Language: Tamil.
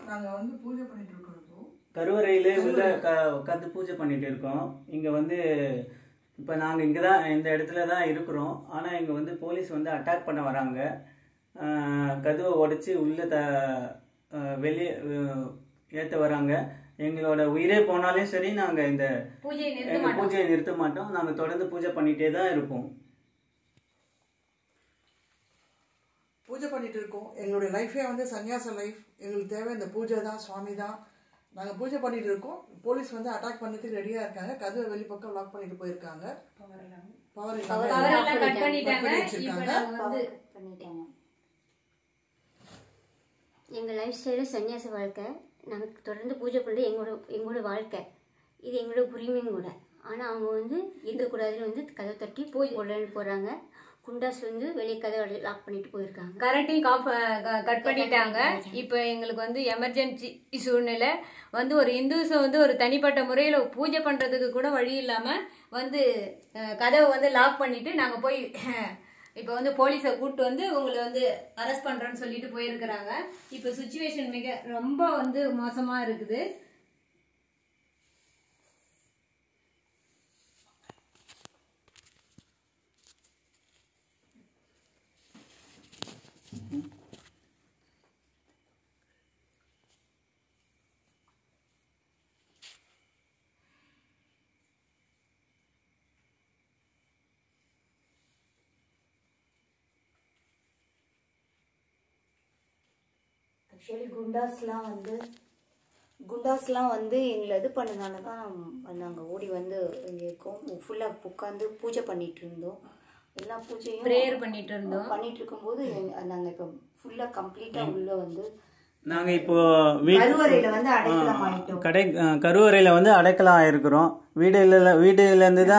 நாங்கள் வந்து பூஜை பண்ணிட்டு இருக்கோம். கருவறையிலே உள்ள உட்காந்து பூஜை பண்ணிட்டு இருக்கோம். இங்கே வந்து இப்போ நாங்கள் இங்கே தான் இந்த இடத்துல தான் இருக்கிறோம். ஆனால் இங்கே வந்து போலீஸ் வந்து அட்டாக் பண்ண வராங்க. கதவை உடைச்சி உள்ளே வெளியே ஏற்ற வராங்க. எங்களோட உயிரே போனாலே சரி, நாங்கள் இந்த பூஜையை நிறுத்த மாட்டோம். நாங்கள் தொடர்ந்து பூஜை பண்ணிகிட்டே தான் இருப்போம். பூஜை பண்ணிட்டு இருக்கோம். எங்களுடைய லைஃபே வந்து சன்னியாச லைஃப். எங்களுக்கு தேவை இந்த பூஜை தான், சுவாமி தான். நாங்கள் பூஜை பண்ணிட்டு இருக்கோம். போலீஸ் வந்து அட்டாக் பண்ணதுக்கு ரெடியாக இருக்காங்க. கதவை வெளிப்பக்கம் லாக் பண்ணிட்டு போயிருக்காங்க. எங்கள் லைஃப் ஸ்டைலு சன்னியாச வாழ்க்கை. நாங்கள் தொடர்ந்து பூஜை பண்ணுறது எங்களோட வாழ்க்கை. இது எங்களோட உரிமையும் கூட. ஆனால் அவங்க வந்து இருக்கக்கூடாதுன்னு வந்து கதவை தட்டி உடனே போகிறாங்க. குண்டாஸ் வந்து வெளியே கதவை லாக் பண்ணிட்டு போயிருக்காங்க. கரண்ட்டையும் கட் பண்ணிட்டாங்க. இப்போ எங்களுக்கு வந்து எமர்ஜென்சி சூழ்நிலை வந்து ஒரு இந்துஸை வந்து ஒரு தனிப்பட்ட முறையில் பூஜை பண்ணுறதுக்கு கூட வழி இல்லாமல் வந்து கதவை வந்து லாக் பண்ணிட்டு நாங்கள் போய் இப்போ வந்து போலீஸை கூப்பிட்டு வந்து உங்களை வந்து அரெஸ்ட் பண்ணுறோன்னு சொல்லிட்டு போயிருக்கிறாங்க. இப்போ சுச்சுவேஷன் ரொம்ப வந்து மோசமாக இருக்குது. ஆக்சுவலி குண்டாஸ்லாம் வந்து எங்களை இது பண்ணனால தான் நாங்கள் ஓடி வந்து இங்கே இருக்கோம். ஃபுல்லாக உட்காந்து பூஜை பண்ணிட்டு இருந்தோம். எல்லா பூஜையும் ப்ரேயர் பண்ணிட்டு இருக்கும்போது நாங்கள் இப்போ ஃபுல்லாக கம்ப்ளீட்டாக உள்ளே வந்து நாங்கள் இப்போ கருவறையில் வந்து அடைக்கலம் ஆகிட்டோம். கருவறையில் வந்து அடைக்கலம் ஆகிருக்கிறோம். வீடுலேருந்து தான்